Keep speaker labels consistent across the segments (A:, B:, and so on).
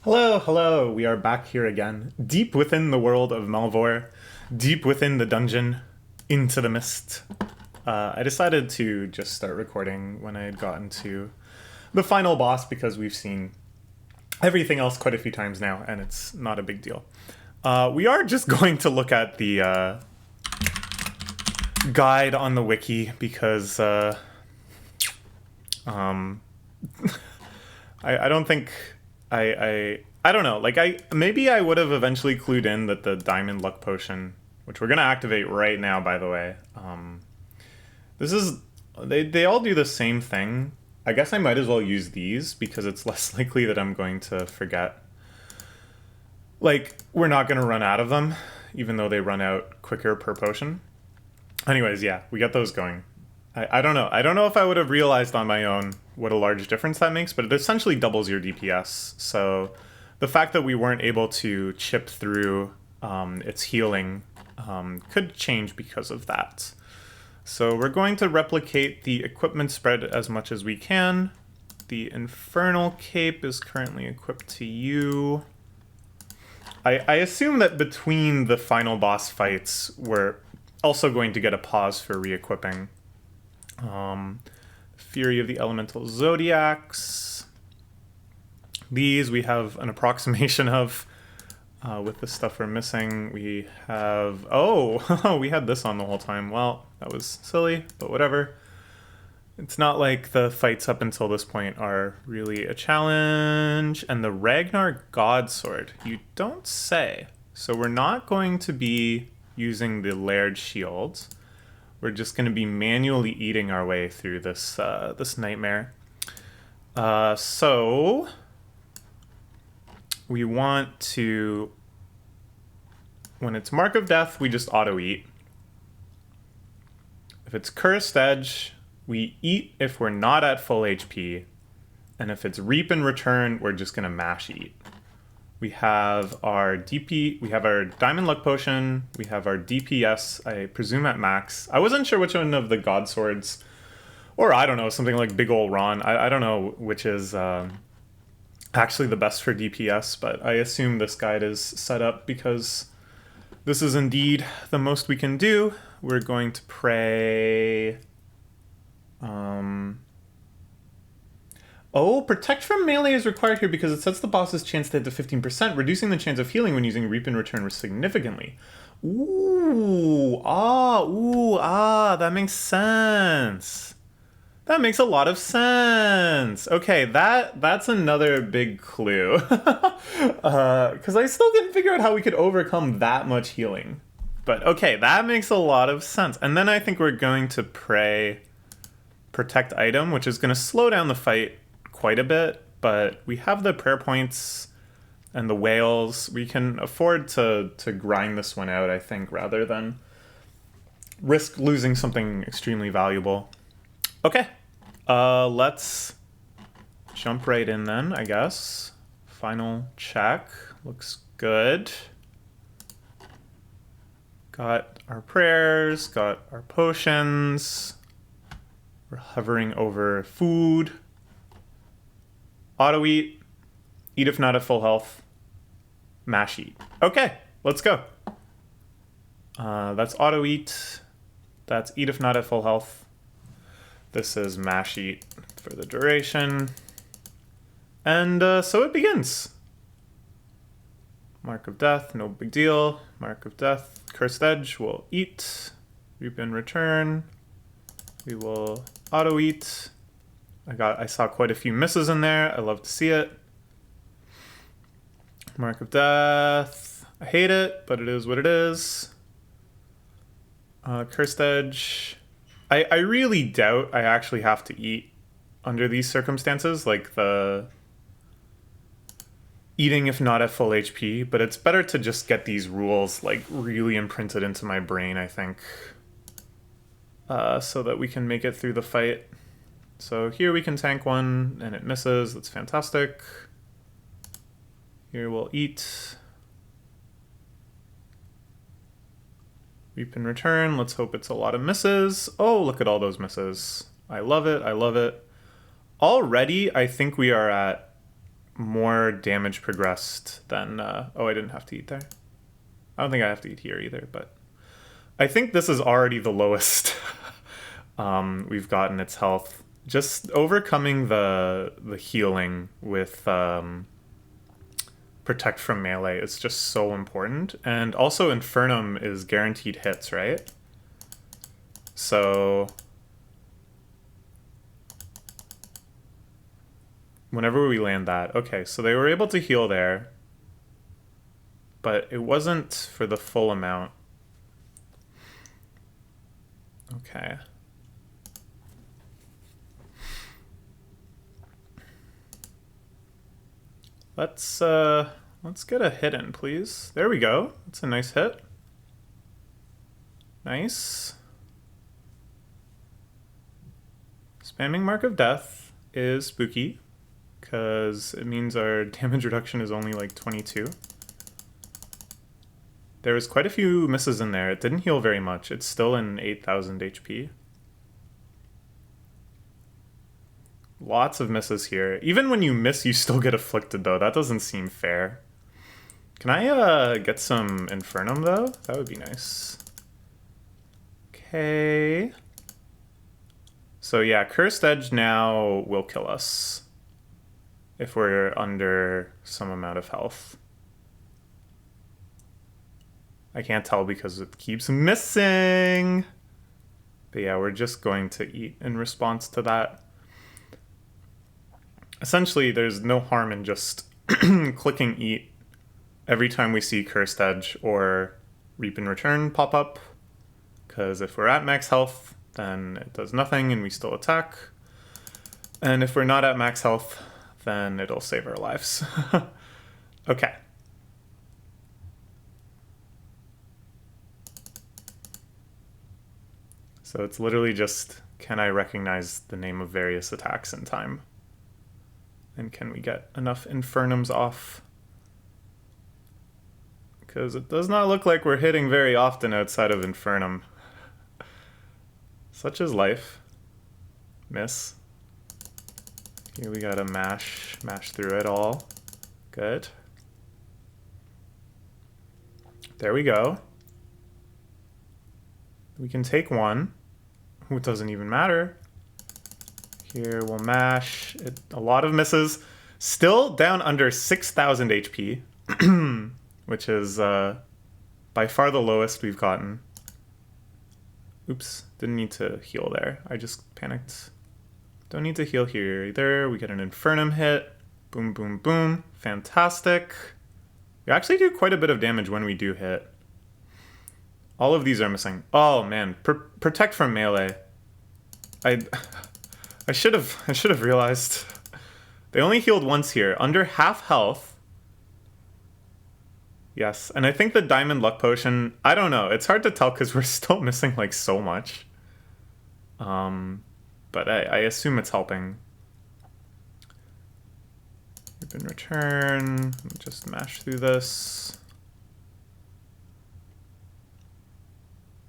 A: Hello, hello. We are back here again, deep within the world of Melvor, deep within the dungeon, into the mist. I decided to just start recording when I had gotten to the final boss because we've seen everything else quite a few times now, and it's not a big deal. We are just going to look at the guide on the wiki because I don't think I don't know. Like maybe I would have eventually clued in that the diamond luck potion, which we're gonna activate right now, by the way. This is they all do the same thing. I guess I might as well use these because it's less likely that I'm going to forget. Like we're not gonna run out of them, even though they run out quicker per potion. Anyways, yeah, we got those going. I don't know. I don't know if I would have realized on my own what a large difference that makes, but it essentially doubles your DPS. So the fact that we weren't able to chip through its healing could change because of that. So we're going to replicate the equipment spread as much as we can. The Infernal Cape is currently equipped to you. I assume that between the final boss fights, we're also going to get a pause for re-equipping. Fury of the Elemental Zodiacs. These we have an approximation of with the stuff we're missing. We have... Oh, we had this on the whole time. Well, that was silly, but whatever. It's not like the fights up until this point are really a challenge. And the Ragnar Godsword, you don't say. So we're not going to be using the Laird Shield. We're just going to be manually eating our way through this this nightmare. So we want to, when it's Mark of Death, we just auto-eat. If it's Cursed Edge, we eat if we're not at full HP. And if it's Reap and Return, we're just going to mash eat. We have our DP, we have our Diamond Luck Potion, we have our DPS, I presume at max. I wasn't sure which one of the God Swords, or I don't know, something like Big Ol' Ron. I don't know which is actually the best for DPS, but I assume this guide is set up because this is indeed the most we can do. We're going to pray... Oh, Protect from Melee is required here because it sets the boss's chance to hit to 15%, reducing the chance of healing when using Reap and Return significantly. Ooh, that makes sense. That makes a lot of sense. Okay, that's another big clue. Because I still didn't figure out how we could overcome that much healing. But okay, that makes a lot of sense. And then I think we're going to pray Protect Item, which is going to slow down the fight quite a bit, but we have the prayer points and the whales. We can afford to grind this one out, I think, rather than risk losing something extremely valuable. Okay, let's jump right in then, I guess. Final check. Looks good. Got our prayers, got our potions. We're hovering over food. Auto eat if not at full health, mash eat. Okay, let's go. That's auto eat. That's eat if not at full health. This is mash eat for the duration. And so it begins. Mark of Death, no big deal. Mark of Death, Cursed Edge, we'll eat. Reap and Return. We will auto eat. I saw quite a few misses in there. I love to see it. Mark of Death. I hate it, but it is what it is. Cursed Edge. I really doubt I actually have to eat under these circumstances, like the eating if not at full HP, but it's better to just get these rules like really imprinted into my brain, I think, so that we can make it through the fight. So here we can tank one, and it misses. That's fantastic. Here we'll eat. Reap and Return. Let's hope it's a lot of misses. Oh, look at all those misses. I love it. I love it. Already, I think we are at more damage progressed than... oh, I didn't have to eat there. I don't think I have to eat here either, but... I think this is already the lowest we've gotten its health. Just overcoming the healing with Protect from melee is just so important. And also Infernum is guaranteed hits, right? So... whenever we land that. Okay, so they were able to heal there. But it wasn't for the full amount. Okay. Let's get a hit in, please. There we go. That's a nice hit. Nice. Spamming Mark of Death is spooky, because it means our damage reduction is only like 22. There was quite a few misses in there. It didn't heal very much. It's still in 8,000 HP. Lots of misses here. Even when you miss, you still get afflicted, though. That doesn't seem fair. Can I get some Infernum, though? That would be nice. Okay. So yeah, Cursed Edge now will kill us if we're under some amount of health. I can't tell because it keeps missing. But yeah, we're just going to eat in response to that. Essentially, there's no harm in just clicking eat every time we see Cursed Edge or Reap in Return pop up. Because if we're at max health, then it does nothing and we still attack. And if we're not at max health, then it'll save our lives. Okay. So it's literally just, can I recognize the name of various attacks in time? And can we get enough Infernums off? Because it does not look like we're hitting very often outside of Infernum. Such is life. Miss. Here we gotta mash through it all. Good. There we go. We can take one. It doesn't even matter. Here we'll mash. A lot of misses. Still down under 6,000 HP, which is by far the lowest we've gotten. Oops, didn't need to heal there. I just panicked. Don't need to heal here either. We get an Infernum hit. Boom, boom, boom. Fantastic. We actually do quite a bit of damage when we do hit. All of these are missing. Oh man, Protect from melee. I should have realized. They only healed once here, under half health. Yes, and I think the Diamond Luck Potion, I don't know. It's hard to tell because we're still missing like so much. But I assume it's helping. Reap in Return. Just mash through this.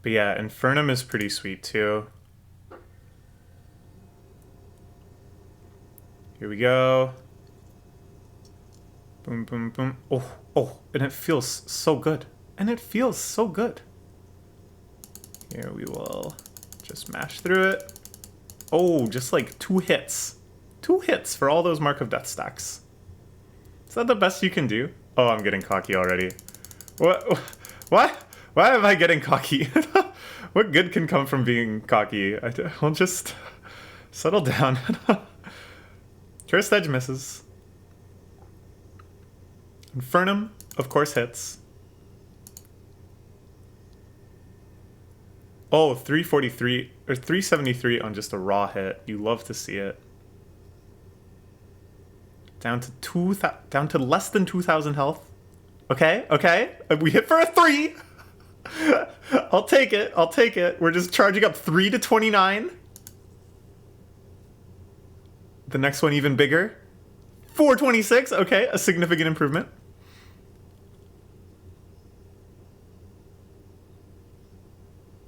A: But yeah, Infernum is pretty sweet too. Here we go. Boom, boom, boom. Oh, and it feels so good. And it feels so good. Here we will just mash through it. Oh, just like 2 hits. 2 hits for all those Mark of Death stacks. Is that the best you can do? Oh, I'm getting cocky already. What? Why am I getting cocky? What good can come from being cocky? I'll just settle down. Cursed Edge misses. Infernum, of course, hits. Oh, 343 or 373 on just a raw hit. You love to see it. Down to less than 2,000 health. Okay. We hit for a 3. I'll take it. We're just charging up 3 to 29. The next one even bigger. 426. Okay, a significant improvement.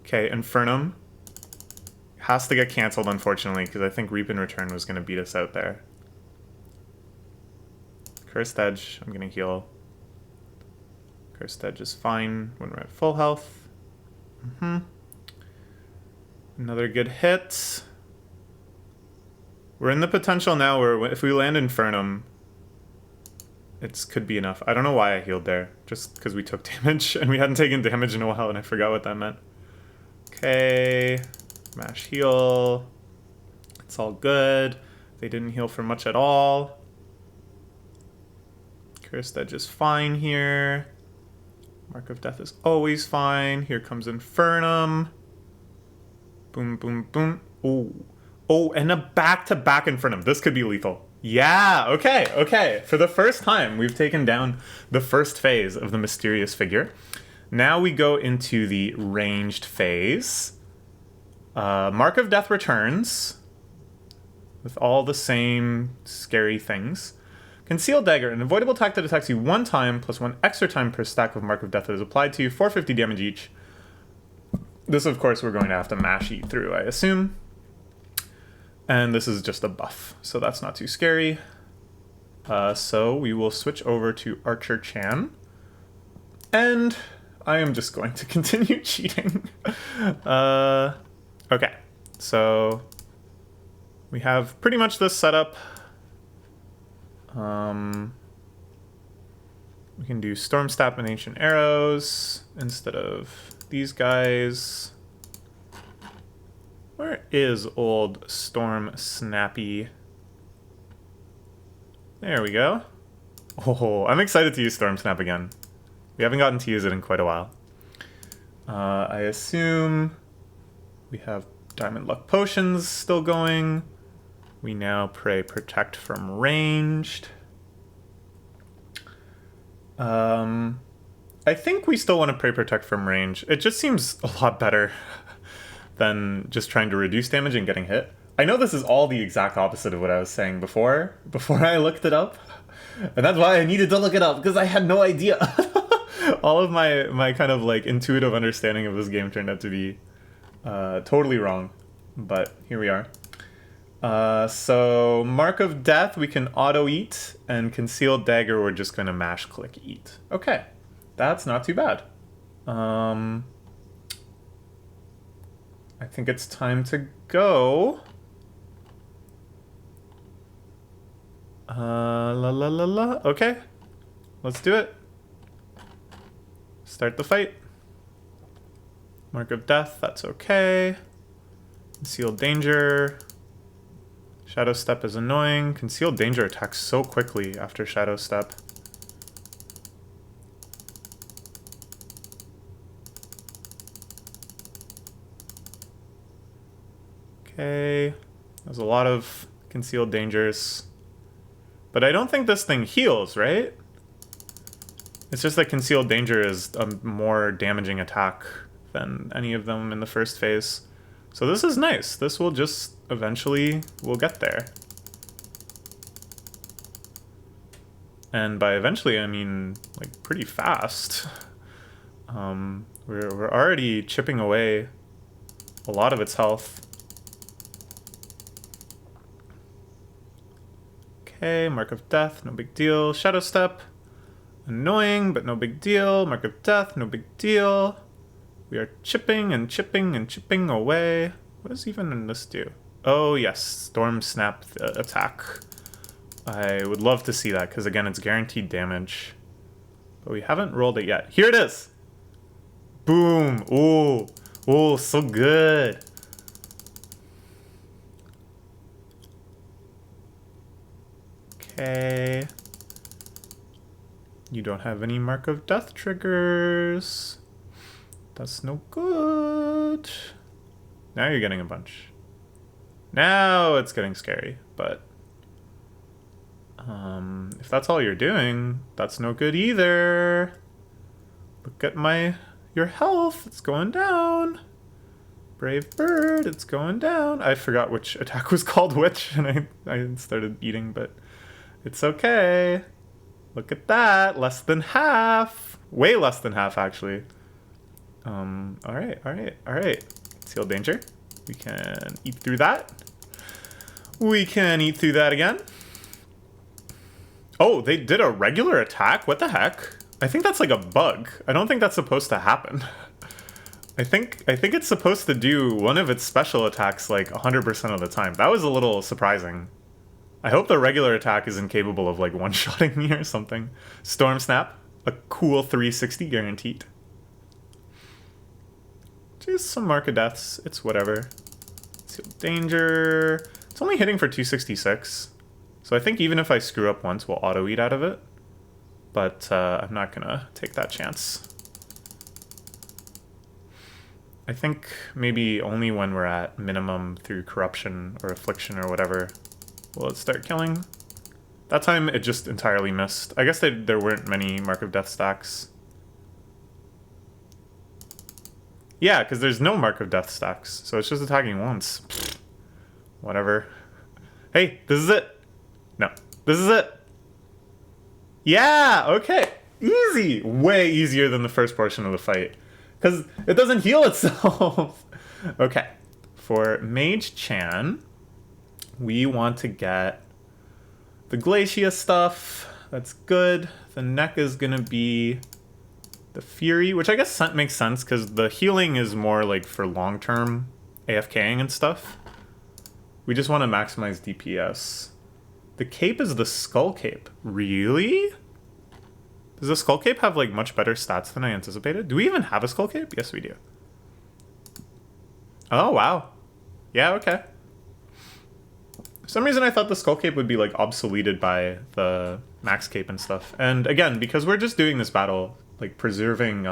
A: Okay, Infernum has to get canceled, unfortunately, because I think Reap in Return was going to beat us out there. Cursed Edge, I'm gonna heal. Cursed Edge is fine when we're at full health. Another good hit. We're in the potential now where if we land Infernum, it could be enough. I don't know why I healed there. Just because we took damage and we hadn't taken damage in a while and I forgot what that meant. Okay. Mash heal. It's all good. They didn't heal for much at all. Cursed Edge is fine here. Mark of Death is always fine. Here comes Infernum. Boom, boom, boom. Ooh. Oh, and a back-to-back Infernum. This could be lethal. Yeah, okay, okay. For the first time, we've taken down the first phase of the mysterious figure. Now we go into the ranged phase. Mark of Death returns with all the same scary things. Concealed Dagger, an avoidable attack that attacks you one time plus one extra time per stack of Mark of Death that is applied to you, 450 damage each. This, of course, we're going to have to mash eat through, I assume. And this is just a buff, so that's not too scary. So we will switch over to Archer Chan. And I am just going to continue cheating. Okay, so we have pretty much this setup. We can do Storm Snap and Ancient Arrows instead of these guys. Where is old Storm Snappy? There we go. Oh, I'm excited to use Storm Snap again. We haven't gotten to use it in quite a while. I assume we have Diamond Luck Potions still going. We now pray Protect from Ranged. I think we still want to pray Protect from Range. It just seems a lot better than just trying to reduce damage and getting hit. I know this is all the exact opposite of what I was saying before I looked it up. And that's why I needed to look it up, because I had no idea. All of my kind of like intuitive understanding of this game turned out to be totally wrong. But here we are. So Mark of Death we can auto eat, and Concealed Dagger we're just gonna mash click eat. Okay, that's not too bad. I think it's time to go. Okay, let's do it. Start the fight. Mark of Death, that's okay. Concealed Danger. Shadow Step is annoying. Concealed Danger attacks so quickly after Shadow Step. Okay, there's a lot of Concealed Dangers. But I don't think this thing heals, right? It's just that Concealed Danger is a more damaging attack than any of them in the first phase. So this is nice. This will just eventually, we'll get there. And by eventually, I mean like pretty fast. We're already chipping away a lot of its health. Okay, Mark of Death, no big deal. Shadow Step, annoying, but no big deal. Mark of Death, no big deal. We are chipping and chipping and chipping away. What does even this do? Oh yes, Storm Snap attack. I would love to see that, because again, it's guaranteed damage. But we haven't rolled it yet. Here it is! Boom! Ooh! Ooh, so good! Okay. You don't have any Mark of Death triggers. That's no good. Now you're getting a bunch. Now it's getting scary, but if that's all you're doing, that's no good either. Look at your health, it's going down. Brave Bird, it's going down. I forgot which attack was called which, and I started eating, but it's okay. Look at that, less than half. Way less than half, actually. Alright. Concealed Danger. We can eat through that. We can eat through that again. Oh, they did a regular attack? What the heck? I think that's like a bug. I don't think that's supposed to happen. I think it's supposed to do one of its special attacks like 100% of the time. That was a little surprising. I hope the regular attack isn't capable of like one-shotting me or something. Storm Snap, a cool 360 guaranteed. Just some Mark of Deaths, it's whatever. Seal Danger. It's only hitting for 266. So I think even if I screw up once, we'll auto-eat out of it. But I'm not gonna take that chance. I think maybe only when we're at minimum through corruption or affliction or whatever will it start killing. That time it just entirely missed. I guess there weren't many Mark of Death stacks. Yeah, because there's no Mark of Death stacks, so it's just attacking once. Pfft. Whatever. Hey, this is it. No, this is it. Yeah, okay. Easy. Way easier than the first portion of the fight. Because it doesn't heal itself. Okay. For Mage Chan, we want to get the Glacia stuff. That's good. The neck is going to be the Fury, which I guess makes sense because the healing is more like for long-term AFKing and stuff. We just want to maximize DPS. The cape is the Skull Cape. Really? Does the Skull Cape have like much better stats than I anticipated? Do we even have a Skull Cape? Yes, we do. Oh, wow. Yeah, okay. For some reason I thought the Skull Cape would be like obsoleted by the Max Cape and stuff. And again, because we're just doing this battle, like preserving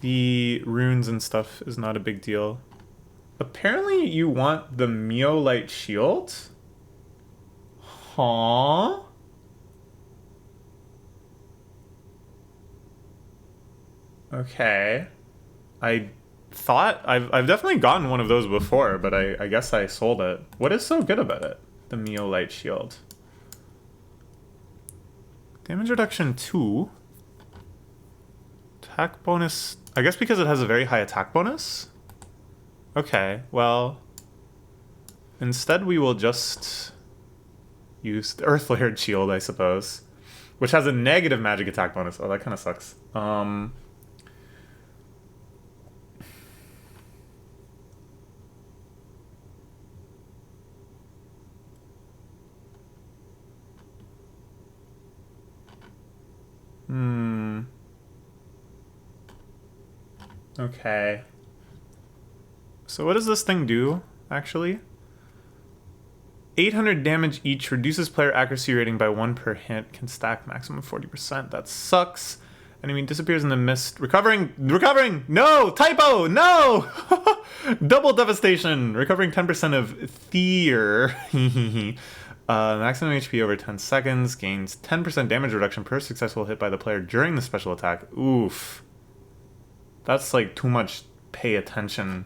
A: the runes and stuff is not a big deal. Apparently you want the Meolite Shield? Huh? Okay. I thought I've definitely gotten one of those before, but I guess I sold it. What is so good about it? The Meolite Shield. Damage reduction 2. Attack bonus. I guess because it has a very high attack bonus? Okay, well, instead we will just use the Earth Layered Shield, I suppose, which has a negative magic attack bonus. Oh, that kind of sucks. Okay. So what does this thing do, actually? 800 damage each, reduces player accuracy rating by 1 per hit, can stack maximum 40%. That sucks. Enemy disappears in the mist. Recovering! No! Typo! No! Double devastation! Recovering 10% of fear. Maximum HP over 10 seconds, gains 10% damage reduction per successful hit by the player during the special attack. Oof. That's like too much pay attention.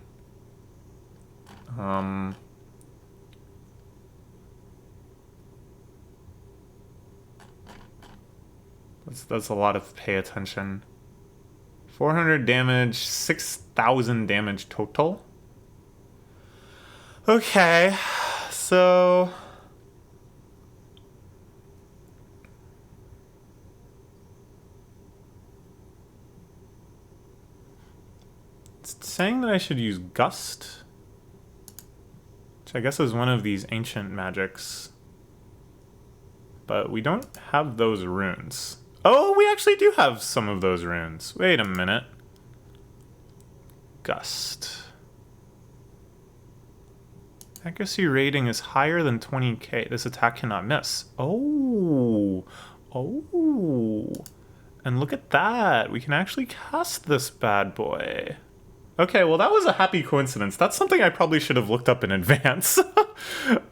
A: That's a lot of pay attention. 400 damage, 6,000 damage total. Okay, so it's saying that I should use Gust, which I guess is one of these ancient magics. But we don't have those runes. Oh, we actually do have some of those runes. Wait a minute. Gust. Accuracy rating is higher than 20k. This attack cannot miss. Oh. Oh. And look at that. We can actually cast this bad boy. Okay, well that was a happy coincidence. That's something I probably should have looked up in advance.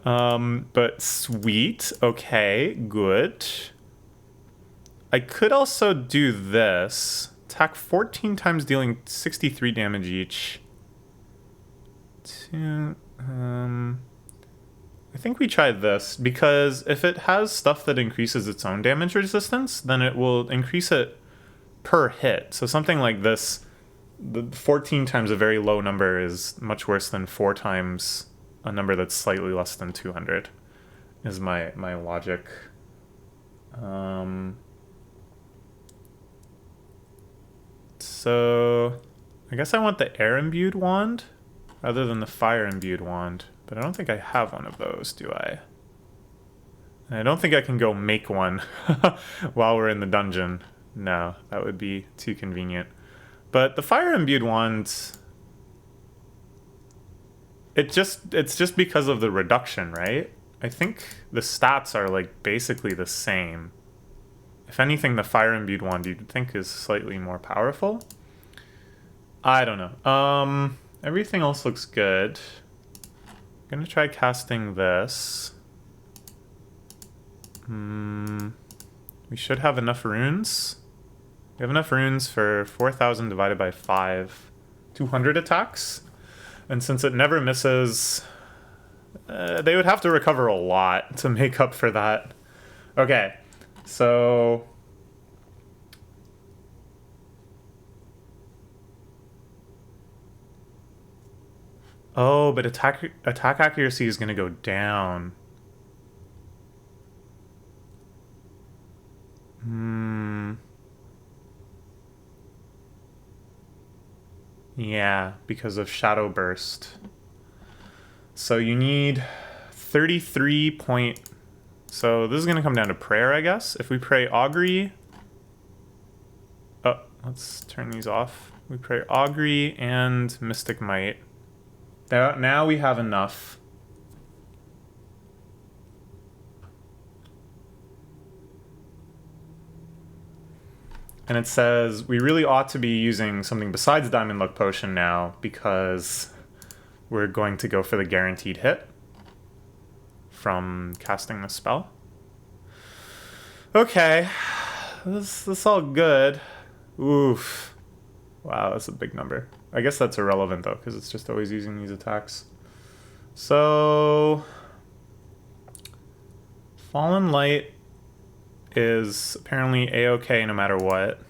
A: But sweet. Okay, good. I could also do this. Attack 14 times, dealing 63 damage each. I think we try this, because if it has stuff that increases its own damage resistance, then it will increase it per hit. So something like this, the 14 times a very low number is much worse than 4 times a number that's slightly less than 200 is my logic. So I guess I want the air imbued wand rather than the fire imbued wand, but I don't think I have one of those, do I? And I don't think I can go make one while we're in the dungeon. No, that would be too convenient. But the fire imbued wand, it's just because of the reduction, right? I think the stats are like basically the same. If anything, the fire imbued wand you'd think is slightly more powerful. I don't know. Everything else looks good. I'm gonna try casting this. We should have enough runes. We have enough runes for 4,000 divided by 5, 200 attacks. And since it never misses, they would have to recover a lot to make up for that. Okay, so... Oh, but attack accuracy is going to go down. Yeah, because of Shadow Burst. So you need 33 point... So this is going to come down to prayer, I guess. If we pray Augury... Oh, let's turn these off. We pray Augury and Mystic Might. Now we have enough. And it says we really ought to be using something besides Diamond Luck Potion now because we're going to go for the guaranteed hit from casting the spell. Okay, this all good. Oof. Wow, that's a big number. I guess that's irrelevant though, because it's just always using these attacks. So... Fallen Light is apparently a-okay no matter what.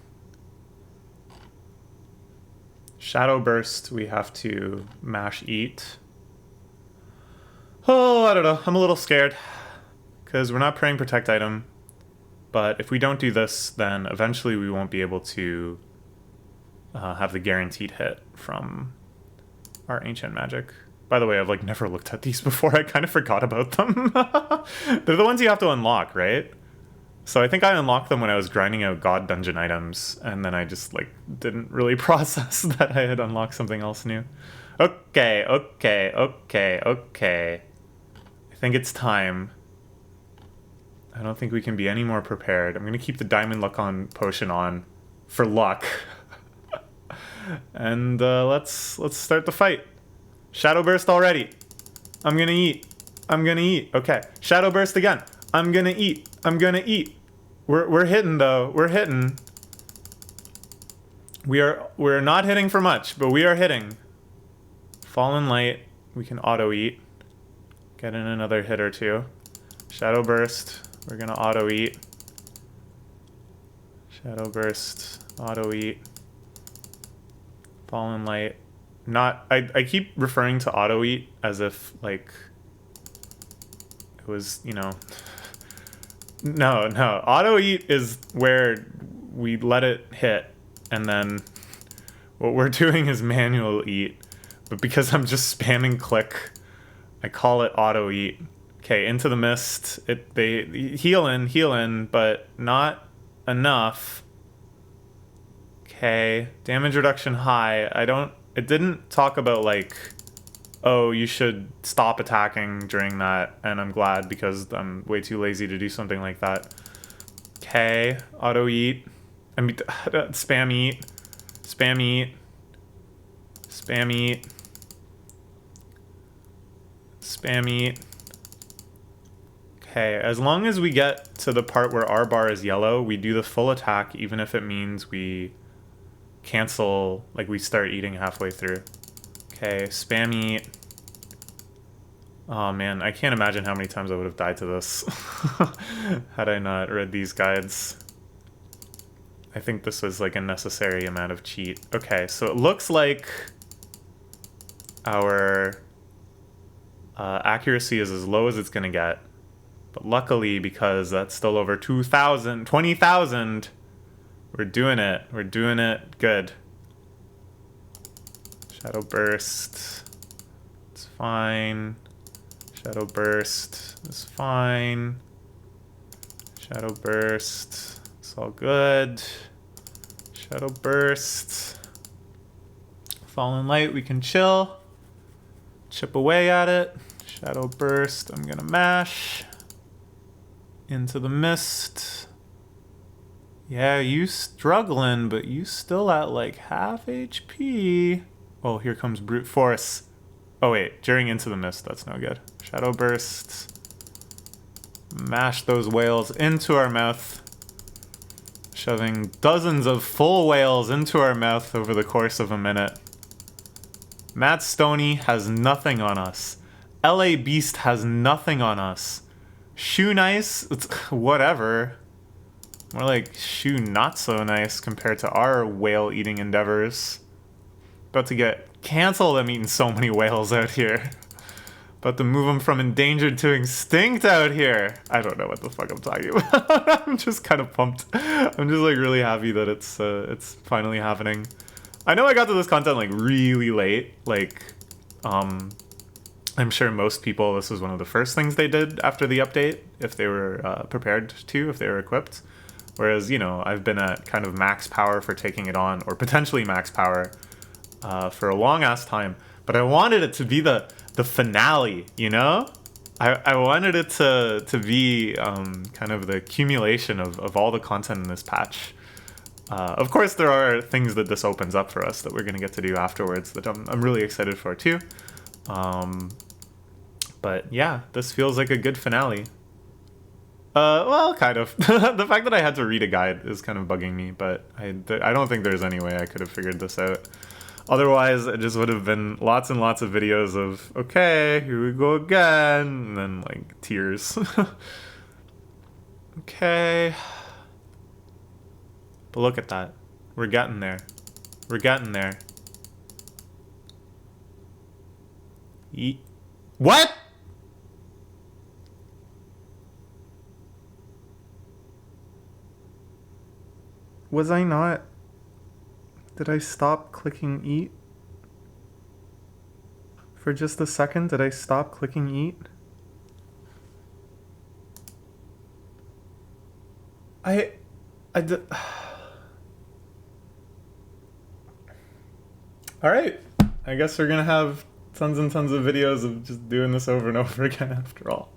A: Shadow Burst, we have to mash eat. Oh, I don't know. I'm a little scared. Because we're not praying Protect item. But if we don't do this, then eventually we won't be able to have the guaranteed hit from our Ancient Magic. By the way, I've like never looked at these before. I kind of forgot about them. They're the ones you have to unlock, right? So I think I unlocked them when I was grinding out God Dungeon items, and then I just like didn't really process that I had unlocked something else new. Okay. I think it's time. I don't think we can be any more prepared. I'm gonna keep the Diamond Luck on potion on for luck. And let's start the fight. Shadow Burst already. I'm gonna eat. Okay. Shadow Burst again. I'm gonna eat. We're hitting though. We're hitting. We're not hitting for much, but we are hitting. Fallen Light. We can auto eat. Get in another hit or two. Shadow Burst. We're gonna auto eat. Shadow Burst. Auto eat. Fallen Light. Not... I keep referring to auto eat as if, like... It was, you know... No. Auto eat is where we let it hit, and then what we're doing is manual eat. But because I'm just spamming click, I call it auto eat. Okay, into the mist. They heal in, but not enough. Okay, damage reduction high. It didn't talk about like, oh, you should stop attacking during that, and I'm glad because I'm way too lazy to do something like that. Okay, auto eat. I mean, spam eat. Okay, as long as we get to the part where our bar is yellow, we do the full attack, even if it means we cancel, like we start eating halfway through. Okay, spam eat. Oh man, I can't imagine how many times I would have died to this had I not read these guides. I think this was like a necessary amount of cheat. Okay, so it looks like our Accuracy is as low as it's gonna get. But luckily, because that's still over 2,000, 20,000, we're doing it. We're doing it good. Shadow Burst. It's fine. Shadow Burst is fine. Shadow Burst. It's all good. Shadow Burst. Fallen Light, we can chill. Chip away at it. Shadow Burst, I'm gonna mash. Into the mist. Yeah, you struggling, but you still at like half HP. Oh, here comes Brute Force. Oh wait, during Into the Mist, that's no good. Shadow Burst. Mash those whales into our mouth. Shoving dozens of full whales into our mouth over the course of a minute. Matt Stoney has nothing on us. LA Beast has nothing on us. Shoe Nice, it's whatever. More like Shoe Not So Nice compared to our whale eating endeavors. About to get canceled. I'm eating so many whales out here. About to move them from endangered to extinct out here. I don't know what the fuck I'm talking about. I'm just kind of pumped. I'm just like really happy that it's finally happening. I know I got to this content like really late. Like, I'm sure most people, this was one of the first things they did after the update, if they were prepared to, if they were equipped. Whereas, you know, I've been at kind of max power for taking it on, or potentially max power for a long ass time. But I wanted it to be the finale, you know? I wanted it to be kind of the accumulation of all the content in this patch. Of course, there are things that this opens up for us that we're going to get to do afterwards that I'm really excited for too. But yeah, this feels like a good finale. Well, kind of. The fact that I had to read a guide is kind of bugging me, but I don't think there's any way I could have figured this out. Otherwise, it just would have been lots and lots of videos of, okay, here we go again, and then, like, tears. Okay. But look at that. We're getting there. We're getting there. What?! Was I not? Did I stop clicking eat? For just a second, did I stop clicking eat? I did. Alright. I guess we're gonna have tons and tons of videos of just doing this over and over again after all.